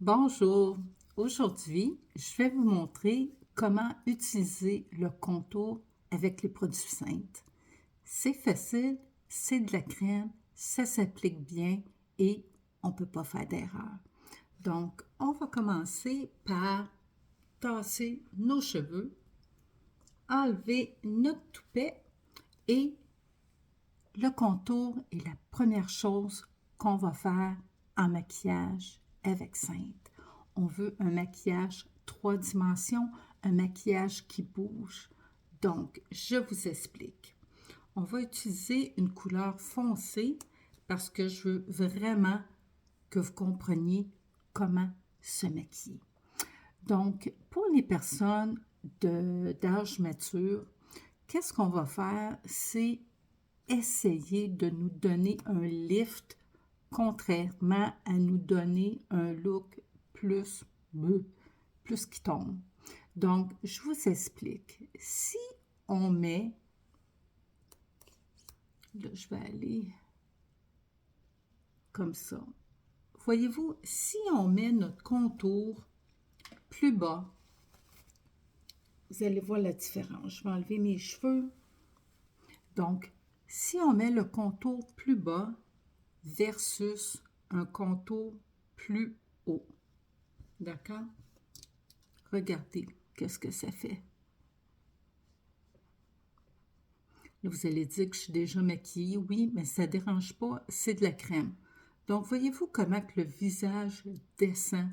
Bonjour, aujourd'hui, je vais vous montrer comment utiliser le contour avec les produits simples. C'est facile, c'est de la crème, ça s'applique bien et on ne peut pas faire d'erreur. Donc, on va commencer par tasser nos cheveux, enlever notre toupet et le contour est la première chose qu'on va faire en maquillage avec Sainte. On veut un maquillage 3 dimensions, un maquillage qui bouge. Donc, je vous explique. On va utiliser une couleur foncée parce que je veux vraiment que vous compreniez comment se maquiller. Donc, pour les personnes d'âge mature, qu'est-ce qu'on va faire? C'est essayer de nous donner un lift contrairement à nous donner un look plus plus qui tombe. Donc, je vous explique. Si on met, là, je vais aller comme ça. Voyez-vous, si on met notre contour plus bas, vous allez voir la différence. Je vais enlever mes cheveux. Donc, si on met le contour plus bas versus un contour plus haut, d'accord? Regardez qu'est-ce que ça fait. Là, vous allez dire que je suis déjà maquillée. Oui, mais ça ne dérange pas, c'est de la crème. Donc, voyez-vous comment que le visage descend?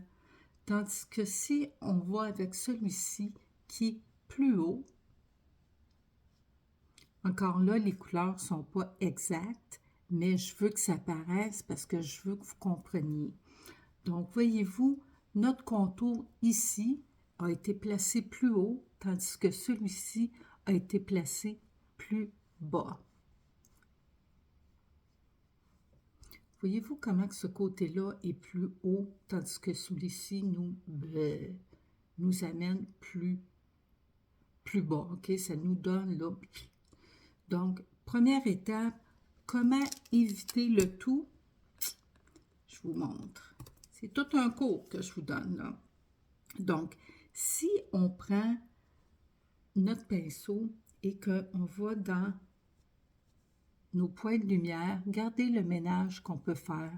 Tandis que si on va avec celui-ci qui est plus haut, encore là, les couleurs ne sont pas exactes, mais je veux que ça paraisse parce que je veux que vous compreniez. Donc, voyez-vous, notre contour ici a été placé plus haut, tandis que celui-ci a été placé plus bas. Voyez-vous comment que ce côté-là est plus haut, tandis que celui-ci nous amène plus bas, ok? Ça nous donne là. Donc, première étape, comment éviter le tout? Je vous montre. C'est tout un cours que je vous donne là. Donc, si on prend notre pinceau et qu'on va dans nos points de lumière, regardez le ménage qu'on peut faire.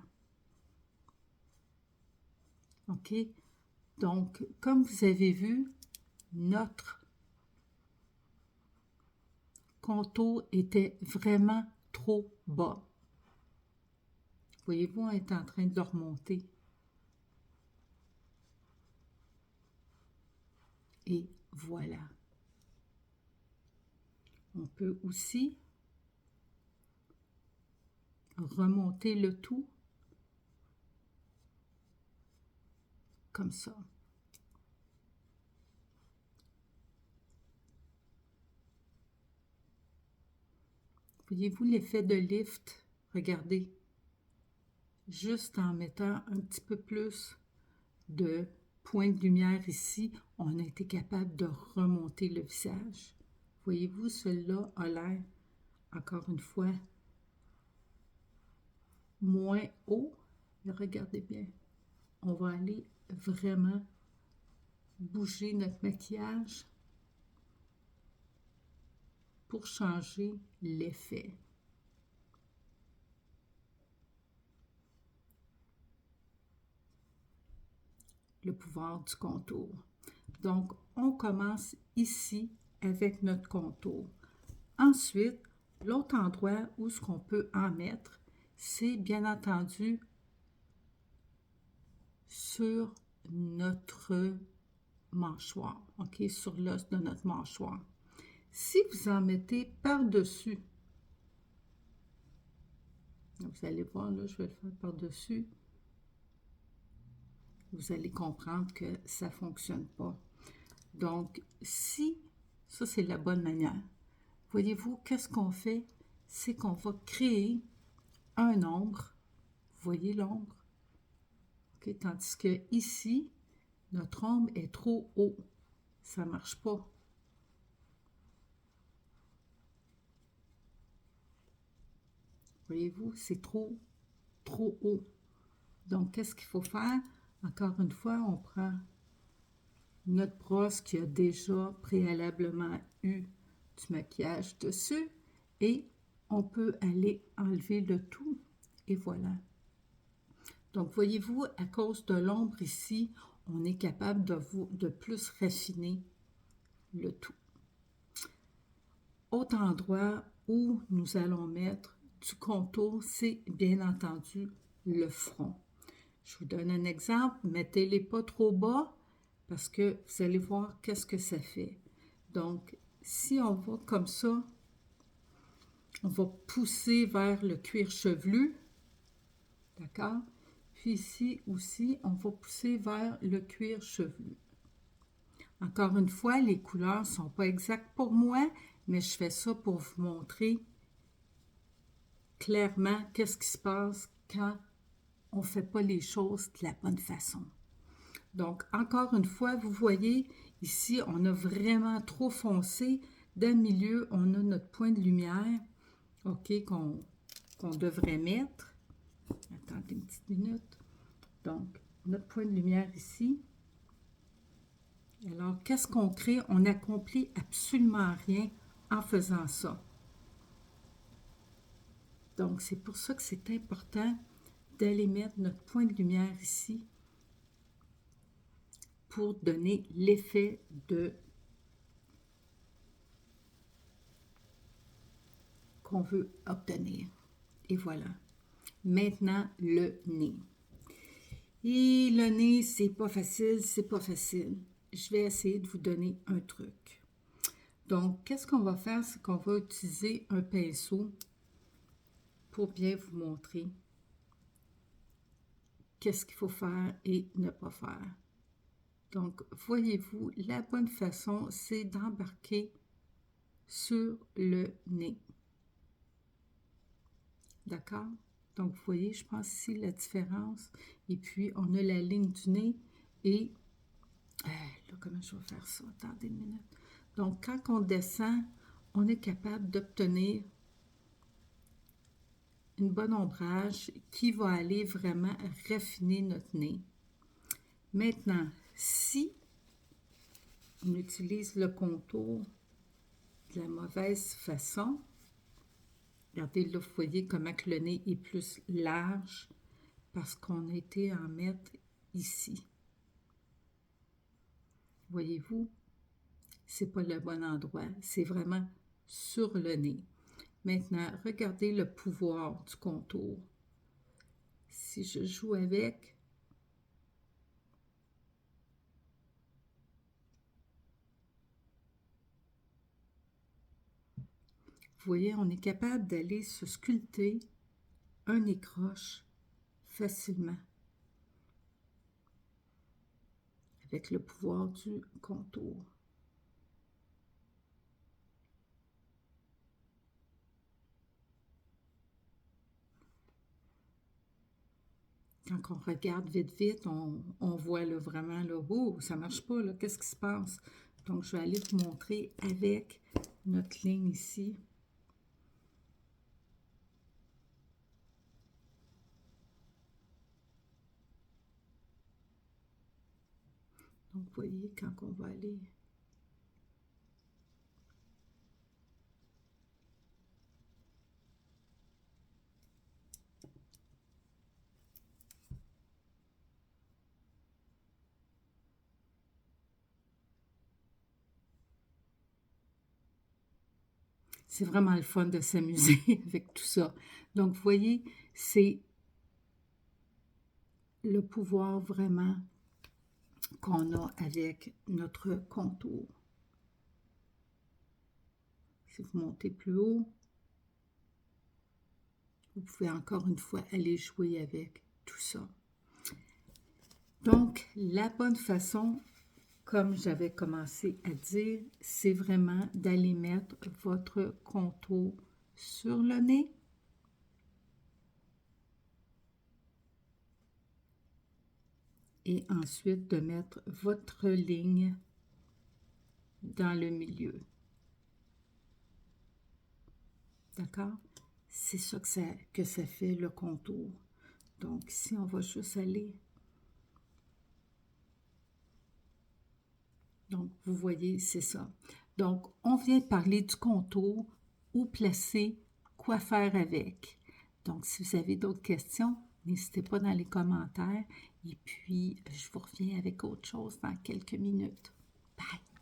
OK? Donc, comme vous avez vu, notre contour était vraiment trop bas. Voyez-vous, on est en train de le remonter. Et voilà. On peut aussi remonter le tout comme ça. Voyez-vous l'effet de lift? Regardez. Juste en mettant un petit peu plus de point de lumière ici, on a été capable de remonter le visage. Voyez-vous, celui-là a l'air, encore une fois, moins haut. Mais regardez bien, on va aller vraiment bouger notre maquillage pour changer l'effet. Le pouvoir du contour. Donc, on commence ici avec notre contour. Ensuite, l'autre endroit où ce qu'on peut en mettre, c'est bien entendu sur notre mâchoire, ok, sur l'os de notre mâchoire. Si vous en mettez par-dessus, vous allez voir, là, je vais le faire par-dessus, vous allez comprendre que ça ne fonctionne pas. Donc, si, ça c'est la bonne manière, voyez-vous, qu'est-ce qu'on fait? C'est qu'on va créer un ombre. Vous voyez l'ombre? Okay, tandis que ici, notre ombre est trop haut. Ça ne marche pas. Voyez-vous, c'est trop haut. Donc, qu'est-ce qu'il faut faire? Encore une fois, on prend notre brosse qui a déjà préalablement eu du maquillage dessus et on peut aller enlever le tout et voilà. Donc, voyez-vous, à cause de l'ombre ici, on est capable de plus raffiner le tout. Autre endroit où nous allons mettre du contour, c'est bien entendu le front. Je vous donne un exemple, mettez-les pas trop bas parce que vous allez voir qu'est-ce que ça fait. Donc, si on va comme ça, on va pousser vers le cuir chevelu, d'accord? Puis ici aussi, on va pousser vers le cuir chevelu. Encore une fois, les couleurs ne sont pas exactes pour moi, mais je fais ça pour vous montrer clairement qu'est-ce qui se passe quand on ne fait pas les choses de la bonne façon. Donc, encore une fois, vous voyez, ici, on a vraiment trop foncé. Dans le milieu, on a notre point de lumière, OK, qu'on devrait mettre. Attendez une petite minute. Donc, notre point de lumière ici. Alors, qu'est-ce qu'on crée? On n'accomplit absolument rien en faisant ça. Donc, c'est pour ça que c'est important d'aller mettre notre point de lumière ici pour donner l'effet qu'on veut obtenir. Et voilà. Maintenant, le nez. Et le nez, c'est pas facile, c'est pas facile. Je vais essayer de vous donner un truc. Donc, qu'est-ce qu'on va faire? C'est qu'on va utiliser un pinceau pour bien vous montrer qu'est-ce qu'il faut faire et ne pas faire. Donc, voyez-vous, la bonne façon, c'est d'embarquer sur le nez. D'accord? Donc, vous voyez, je pense ici la différence. Et puis, on a la ligne du nez et... là, comment je vais faire ça? Attendez une minute. Donc, quand on descend, on est capable d'obtenir une bonne ombrage qui va aller vraiment raffiner notre nez. Maintenant, si on utilise le contour de la mauvaise façon, regardez là, vous voyez comment que le nez est plus large parce qu'on a été en mettre ici. Voyez-vous, c'est pas le bon endroit, c'est vraiment sur le nez. Maintenant, regardez le pouvoir du contour. Si je joue avec, vous voyez, on est capable d'aller se sculpter un écroche facilement avec le pouvoir du contour. Quand on regarde vite, on voit là, vraiment, là, oh, ça marche pas, là, qu'est-ce qui se passe? Donc, je vais aller vous montrer avec notre ligne ici. Donc, vous voyez, quand on va aller... C'est vraiment le fun de s'amuser avec tout ça. Donc, vous voyez, c'est le pouvoir vraiment qu'on a avec notre contour. Si vous montez plus haut, vous pouvez encore une fois aller jouer avec tout ça. Donc, la bonne façon, comme j'avais commencé à dire, c'est vraiment d'aller mettre votre contour sur le nez. Et ensuite de mettre votre ligne dans le milieu. D'accord? C'est ça que ça fait le contour. Donc ici, on va juste aller Donc, vous voyez, c'est ça. Donc, on vient de parler du contour, où placer, quoi faire avec. Donc, si vous avez d'autres questions, n'hésitez pas dans les commentaires. Et puis, je vous reviens avec autre chose dans quelques minutes. Bye!